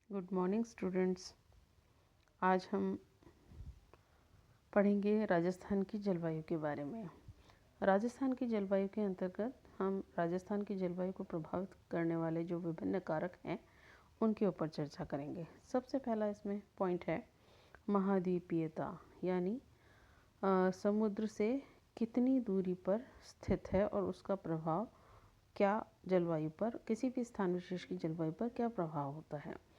Good morning students. आज हम पढ़ेंगे राजस्थान की जलवायु के बारे में। राजस्थान की जलवायु के अंतर्गत हम राजस्थान की जलवायु को प्रभावित करने वाले जो विभिन्न कारक हैं उनके ऊपर चर्चा करेंगे। सबसे पहला इसमें पॉइंट है महाद्वीपीयता, यानी समुद्र से कितनी दूरी पर स्थित है और उसका प्रभाव क्या जलवायु पर, किसी भी स्थान विशेष की जलवायु पर क्या प्रभाव होता है।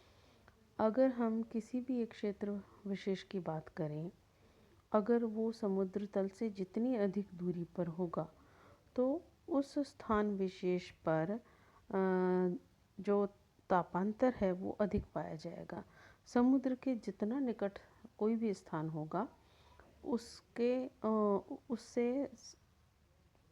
अगर हम किसी भी एक क्षेत्र विशेष की बात करें, अगर वो समुद्र तल से जितनी अधिक दूरी पर होगा तो उस स्थान विशेष पर जो तापांतर है वो अधिक पाया जाएगा। समुद्र के जितना निकट कोई भी स्थान होगा उससे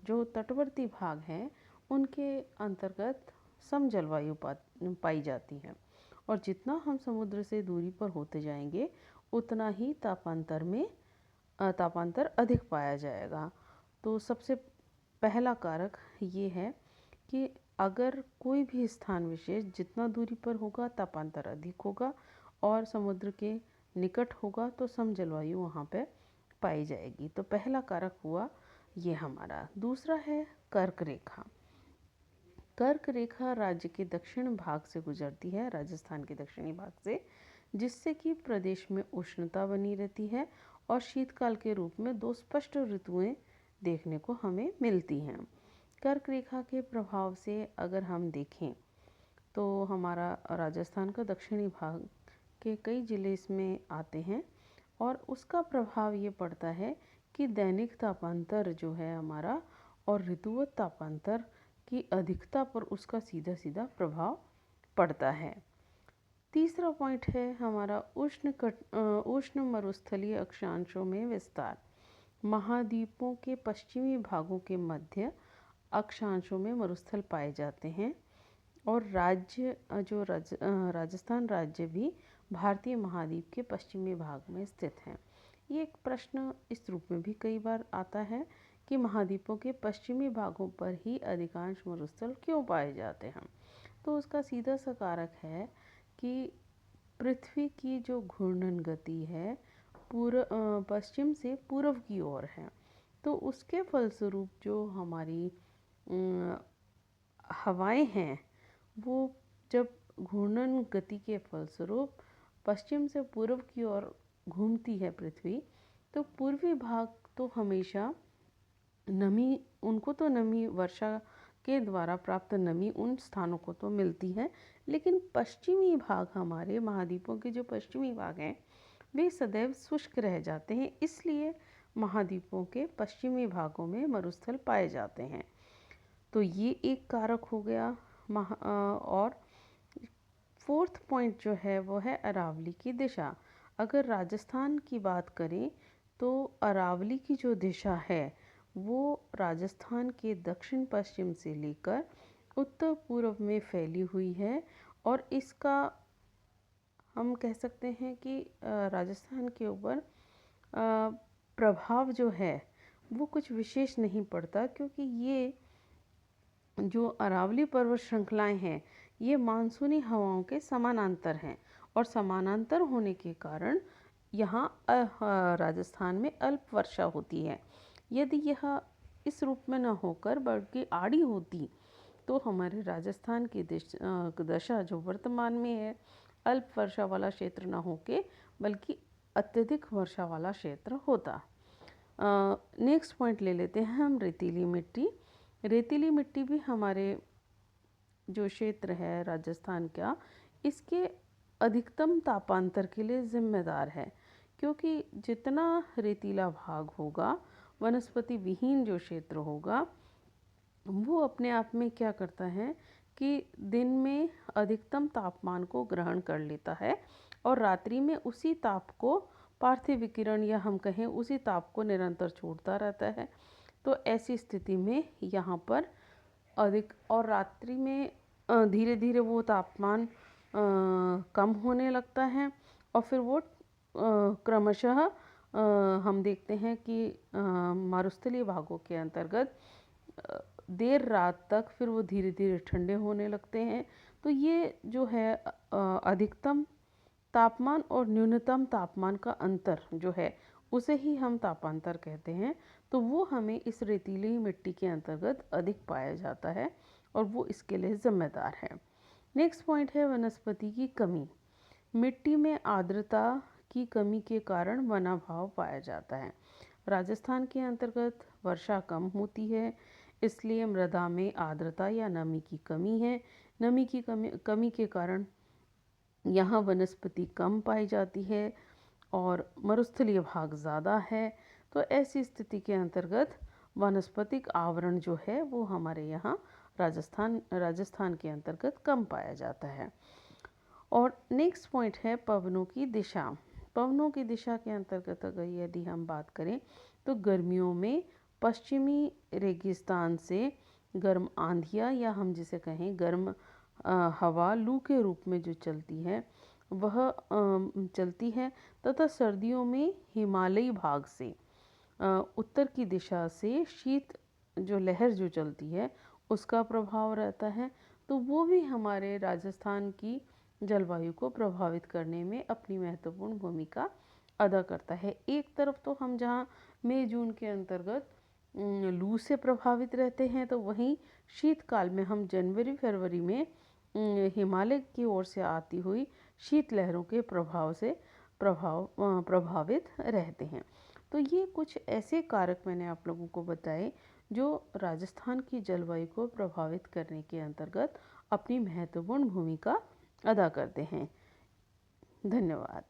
जो तटवर्ती भाग हैं उनके अंतर्गत सम जलवायु पाई जाती है, और जितना हम समुद्र से दूरी पर होते जाएंगे उतना ही तापांतर अधिक पाया जाएगा। तो सबसे पहला कारक ये है कि अगर कोई भी स्थान विशेष जितना दूरी पर होगा तापांतर अधिक होगा और समुद्र के निकट होगा तो सम जलवायु वहाँ पे पाई जाएगी। तो पहला कारक हुआ ये हमारा। दूसरा है कर्क रेखा। कर्क रेखा राज्य के दक्षिण भाग से गुजरती है, राजस्थान के दक्षिणी भाग से, जिससे कि प्रदेश में उष्णता बनी रहती है और शीतकाल के रूप में दो स्पष्ट ऋतुएं देखने को हमें मिलती हैं। कर्क रेखा के प्रभाव से अगर हम देखें तो हमारा राजस्थान का दक्षिणी भाग के कई ज़िले इसमें आते हैं और उसका प्रभाव ये पड़ता है कि दैनिक तापांतर जो है हमारा और ऋतुवत तापांतर की अधिकता पर उसका सीधा सीधा प्रभाव पड़ता है। तीसरा पॉइंट है हमारा उष्ण मरुस्थलीय अक्षांशों में विस्तार। महाद्वीपों के पश्चिमी भागों के मध्य अक्षांशों में मरुस्थल पाए जाते हैं और राजस्थान राज्य भी भारतीय महाद्वीप के पश्चिमी भाग में स्थित है। ये एक प्रश्न इस रूप में भी कई बार आता है कि महाद्वीपों के पश्चिमी भागों पर ही अधिकांश मरुस्थल क्यों पाए जाते हैं। तो उसका सीधा सा कारक है कि पृथ्वी की जो घूर्णन गति है पश्चिम से पूर्व की ओर है, तो उसके फलस्वरूप जो हमारी हवाएं हैं वो जब घूर्णन गति के फलस्वरूप पश्चिम से पूर्व की ओर घूमती है पृथ्वी, तो पूर्वी भाग तो हमेशा नमी वर्षा के द्वारा प्राप्त नमी उन स्थानों को तो मिलती है, लेकिन पश्चिमी भाग हमारे महाद्वीपों के जो पश्चिमी भाग हैं वे सदैव शुष्क रह जाते हैं, इसलिए महाद्वीपों के पश्चिमी भागों में मरुस्थल पाए जाते हैं। तो ये एक कारक हो गया। और फोर्थ पॉइंट जो है वो है अरावली की दिशा। अगर राजस्थान की बात करें तो अरावली की जो दिशा है वो राजस्थान के दक्षिण पश्चिम से लेकर उत्तर पूर्व में फैली हुई है, और इसका हम कह सकते हैं कि राजस्थान के ऊपर प्रभाव जो है वो कुछ विशेष नहीं पड़ता, क्योंकि ये जो अरावली पर्वत श्रृंखलाएं हैं ये मानसूनी हवाओं के समानांतर हैं, और समानांतर होने के कारण यहाँ राजस्थान में अल्प वर्षा होती है। यदि यह इस रूप में न होकर बल्कि आड़ी होती तो हमारे राजस्थान की दशा जो वर्तमान में है अल्प वर्षा वाला क्षेत्र न होके बल्कि अत्यधिक वर्षा वाला क्षेत्र होता। नेक्स्ट पॉइंट ले लेते हैं हम रेतीली मिट्टी। रेतीली मिट्टी भी हमारे जो क्षेत्र है राजस्थान का, इसके अधिकतम तापांतर के लिए जिम्मेदार है, क्योंकि जितना रेतीला भाग होगा, वनस्पति विहीन जो क्षेत्र होगा, वो अपने आप में क्या करता है कि दिन में अधिकतम तापमान को ग्रहण कर लेता है और रात्रि में उसी ताप को पार्थिव विकिरण या हम कहें उसी ताप को निरंतर छोड़ता रहता है। तो ऐसी स्थिति में यहाँ पर अधिक और रात्रि में धीरे धीरे वो तापमान कम होने लगता है और फिर वो क्रमशः हम देखते हैं कि मरुस्थलीय भागों के अंतर्गत देर रात तक फिर वो धीरे धीरे ठंडे होने लगते हैं। तो ये जो है अधिकतम तापमान और न्यूनतम तापमान का अंतर जो है उसे ही हम तापांतर कहते हैं। तो वो हमें इस रेतीली मिट्टी के अंतर्गत अधिक पाया जाता है और वो इसके लिए जिम्मेदार है। नेक्स्ट पॉइंट है वनस्पति की कमी। मिट्टी में आर्द्रता की कमी के कारण वनाभाव पाया जाता है। राजस्थान के अंतर्गत वर्षा कम होती है, इसलिए मृदा में आर्द्रता या नमी की कमी है। नमी की कमी के कारण यहाँ वनस्पति कम पाई जाती है और मरुस्थलीय भाग ज़्यादा है। तो ऐसी स्थिति के अंतर्गत वानस्पतिक आवरण जो है वो हमारे यहाँ राजस्थान के अंतर्गत कम पाया जाता है। और नेक्स्ट पॉइंट है पवनों की दिशा। पवनों की दिशा के अंतर्गत अगर यदि हम बात करें तो गर्मियों में पश्चिमी रेगिस्तान से गर्म आंधियाँ या हम जिसे कहें गर्म हवा लू के रूप में जो चलती है वह चलती है, तथा सर्दियों में हिमालयी भाग से उत्तर की दिशा से शीत जो लहर जो चलती है उसका प्रभाव रहता है। तो वो भी हमारे राजस्थान की जलवायु को प्रभावित करने में अपनी महत्वपूर्ण भूमिका अदा करता है। एक तरफ तो हम जहाँ मई जून के अंतर्गत लू से प्रभावित रहते हैं, तो वहीं शीतकाल में हम जनवरी फरवरी में हिमालय की ओर से आती हुई शीत लहरों के प्रभाव से प्रभावित रहते हैं। तो ये कुछ ऐसे कारक मैंने आप लोगों को बताए जो राजस्थान की जलवायु को प्रभावित करने के अंतर्गत अपनी महत्वपूर्ण भूमिका अदा करते हैं। धन्यवाद।